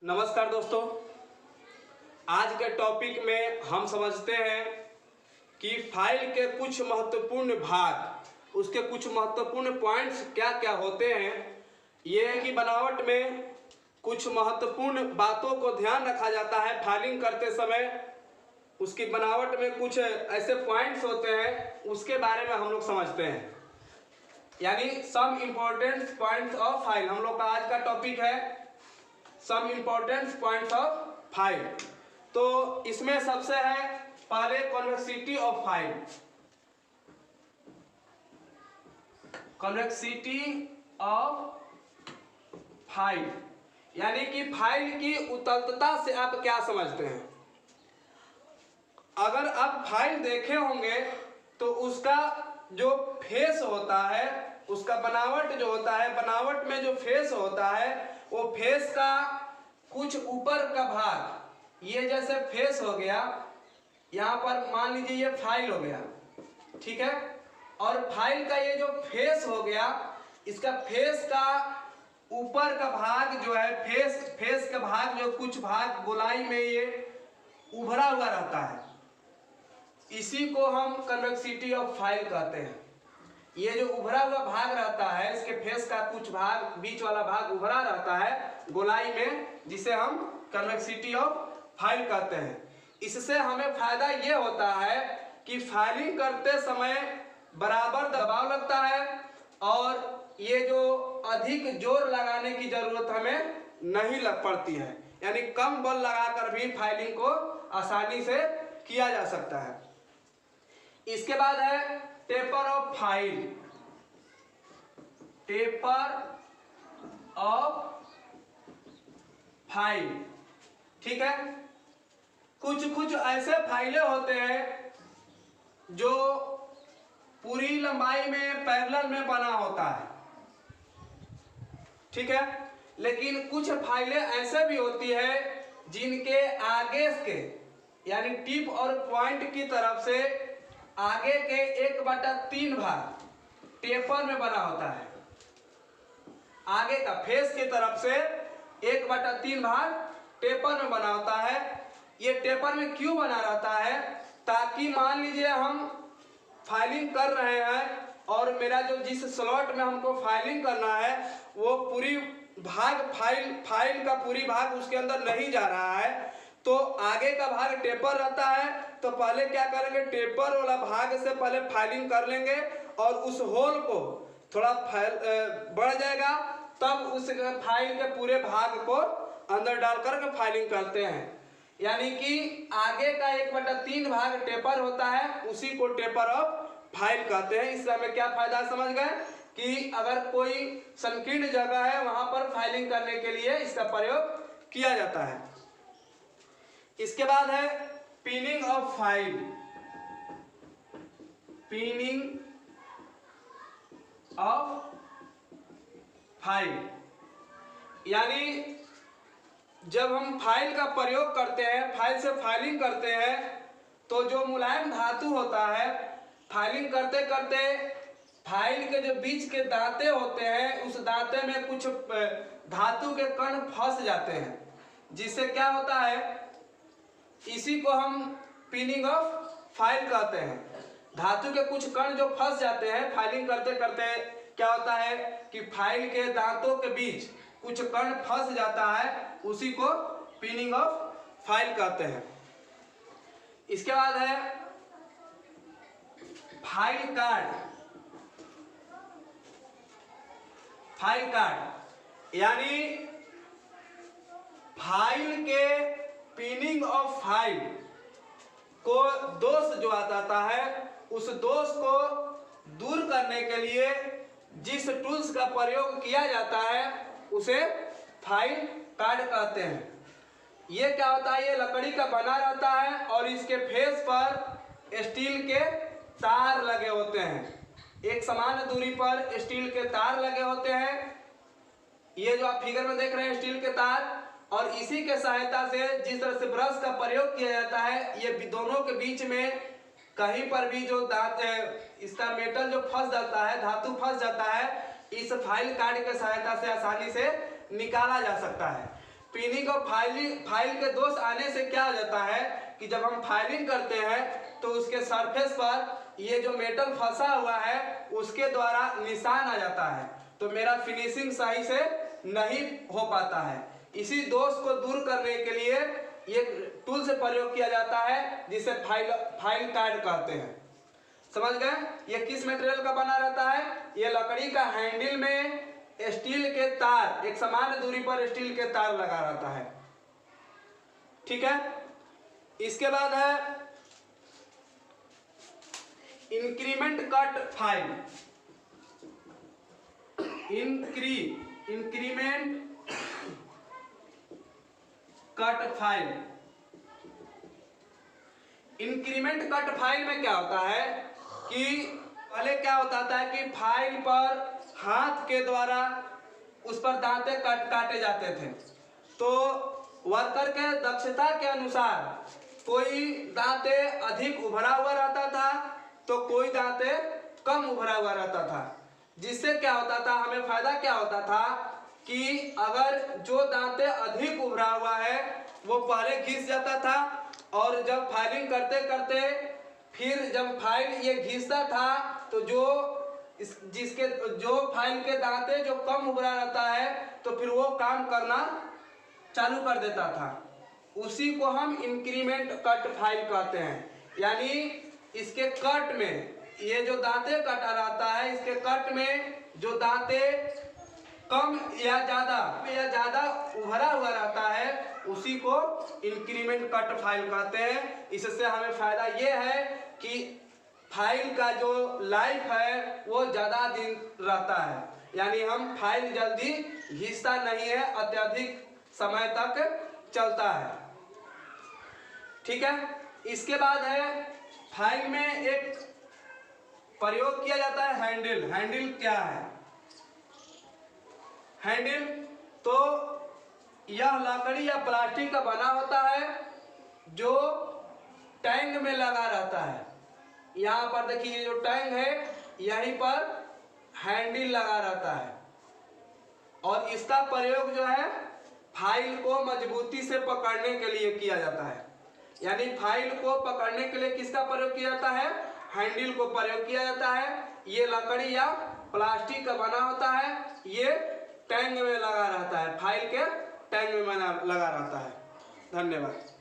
नमस्कार दोस्तों, आज के टॉपिक में हम समझते हैं कि फाइल के कुछ महत्वपूर्ण भाग, उसके कुछ महत्वपूर्ण पॉइंट्स क्या क्या होते हैं। ये कि बनावट में कुछ महत्वपूर्ण बातों को ध्यान रखा जाता है फाइलिंग करते समय। उसकी बनावट में कुछ ऐसे पॉइंट्स होते हैं, उसके बारे में हम लोग समझते हैं, यानी some important points of file. हम लोग का आज का टॉपिक है some important points of file. तो इसमें सबसे है पहले convexity of file. Convexity of file यानी कि फाइल की उत्तलता से आप क्या समझते हैं। अगर आप फाइल देखे होंगे तो उसका जो फेस होता है, उसका बनावट जो होता है, बनावट में जो फेस होता है, वो फेस का कुछ ऊपर का भाग, ये जैसे फेस हो गया, यहाँ पर मान लीजिए ये फाइल हो गया, ठीक है। और फाइल का ये जो फेस हो गया, इसका फेस का ऊपर का भाग जो है, फेस का भाग जो कुछ भाग गोलाई में ये उभरा हुआ रहता है, इसी को हम कन्वेक्सिटी ऑफ फाइल कहते हैं। ये जो उभरा हुआ भाग रहता है, इसके फेस का कुछ भाग, बीच वाला भाग उभरा रहता है गोलाई में, जिसे हम कन्वेक्सिटी ऑफ फाइल कहते हैं। इससे हमें फायदा ये होता है कि फाइलिंग करते समय बराबर दबाव लगता है और ये जो अधिक जोर लगाने की जरूरत हमें नहीं लग पड़ती है, यानी कम बल लगाकर भी फाइलिंग को आसानी से किया जा सकता है। इसके बाद है taper of file. Taper of file, ठीक है। कुछ ऐसे फाइलें होते हैं जो पूरी लंबाई में पैरेलल में बना होता है, ठीक है। लेकिन कुछ फाइलें ऐसे भी होती है जिनके आगे के, यानी टिप और पॉइंट की तरफ से आगे के 1/3 भाग टेपर में बना होता है। आगे का फेस की तरफ से 1/3 भाग टेपर में बना होता है। ये टेपर में क्यों बना रहता है? ताकि मान लीजिए हम फाइलिंग कर रहे हैं और मेरा जो जिस स्लॉट में हमको फाइलिंग करना है वो पूरी भाग फाइल का पूरी भाग उसके अंदर नहीं जा रहा है, तो आगे का भाग टेपर रहता है। तो पहले क्या करेंगे, टेपर वाला भाग से पहले फाइलिंग कर लेंगे और उस होल को थोड़ा बढ़ जाएगा, तब उस फाइल के पूरे भाग को अंदर डालकर के फाइलिंग करते हैं। यानी कि आगे का 1/3 भाग टेपर होता है, उसी को टेपर ऑफ फाइल कहते हैं। इससे हमें क्या फायदा समझ गए कि अगर कोई संकीर्ण जगह है वहां पर फाइलिंग करने के लिए इसका प्रयोग किया जाता है। इसके बाद है pinning of file. Pinning of file यानी जब हम फाइल का प्रयोग करते हैं, फाइल से फाइलिंग करते हैं, तो जो मुलायम धातु होता है, फाइलिंग करते करते फाइल के जो बीच के दांते होते हैं, उस दांते में कुछ धातु के कण फंस जाते हैं, जिससे क्या होता है, इसी को हम पिनिंग ऑफ फाइल कहते हैं। धातु के कुछ कण जो फंस जाते हैं फाइलिंग करते करते, क्या होता है कि फाइल के दांतों के बीच कुछ कण फंस जाता है, उसी को पिनिंग ऑफ फाइल कहते हैं। इसके बाद है फाइल कार्ड। फाइल कार्ड यानी फाइल के पिनिंग ऑफ फाइल को दोष जो आता है, उस दोष को दूर करने के लिए जिस टूल्स का प्रयोग किया जाता है उसे फाइल कार्ड कहते हैं। ये क्या होता है, ये लकड़ी का बना रहता है और इसके फेस पर स्टील के तार लगे होते हैं। एक समान दूरी पर स्टील के तार लगे होते हैं। ये जो आप फिगर में देख रहे हैं स्टील के तार, और इसी के सहायता से जिस तरह से ब्रश का प्रयोग किया जाता है, ये दोनों के बीच में कहीं पर भी जो दांत इसका मेटल जो फंस जाता है, धातु फंस जाता है, इस फाइल कार्ड के सहायता से आसानी से निकाला जा सकता है। पिनिंग और फाइल के दोष आने से क्या हो जाता है कि जब हम फाइलिंग करते हैं तो उसके सरफेस पर ये जो मेटल फंसा हुआ है उसके द्वारा निशान आ जाता है, तो मेरा फिनिशिंग सही से नहीं हो पाता है। इसी दोष को दूर करने के लिए ये टूल से प्रयोग किया जाता है जिसे फाइल कार्ड कहते हैं। समझ गए? ये किस मटेरियल का बना रहता है? ये लकड़ी का हैंडल में स्टील के तार, एक समान दूरी पर स्टील के तार लगा रहता है। ठीक है, इसके बाद है increment cut file. Increment cut file. Increment cut file में क्या होता है कि पहले क्या होता था कि फाइल पर हाथ के द्वारा उस पर दांते काटे जाते थे, तो वर्कर के दक्षता के अनुसार कोई दांते अधिक उभरा हुआ रहता था तो कोई दांते कम उभरा हुआ रहता था। जिससे क्या होता था, हमें फायदा क्या होता था कि अगर जो दांते अधिक उभरा हुआ है वो पहले घिस जाता था, और जब फाइलिंग करते करते फिर जब फाइल ये घिसता था तो जो फाइल के दांते जो कम उभरा रहता है तो फिर वो काम करना चालू कर देता था। उसी को हम इंक्रीमेंट कट फाइल कहते हैं। यानी इसके कट में ये जो दांते कटा रहता है, इसके कट में जो दांते कम या ज्यादा उभरा हुआ रहता है उसी को इंक्रीमेंट कट फाइल कहते हैं। इससे हमें फायदा ये है कि फाइल का जो लाइफ है वो ज़्यादा दिन रहता है, यानी हम फाइल जल्दी घिसता नहीं है, अत्यधिक समय तक चलता है। ठीक है, इसके बाद है फाइल में एक प्रयोग किया जाता है हैंडल। हैंडल क्या है? हैंडल तो यह लकड़ी या प्लास्टिक का बना होता है जो टैंक में लगा रहता है। यहाँ पर देखिए जो टैंक है यहीं पर हैंडल लगा रहता है, और इसका प्रयोग जो है फाइल को मजबूती से पकड़ने के लिए किया जाता है। यानी फाइल को पकड़ने के लिए किसका प्रयोग किया जाता है? हैंडल को प्रयोग किया जाता है। ये लकड़ी या प्लास्टिक का बना होता है, ये टैंक में लगा रहता है, फाइल के टैंक में लगा रहता है। धन्यवाद।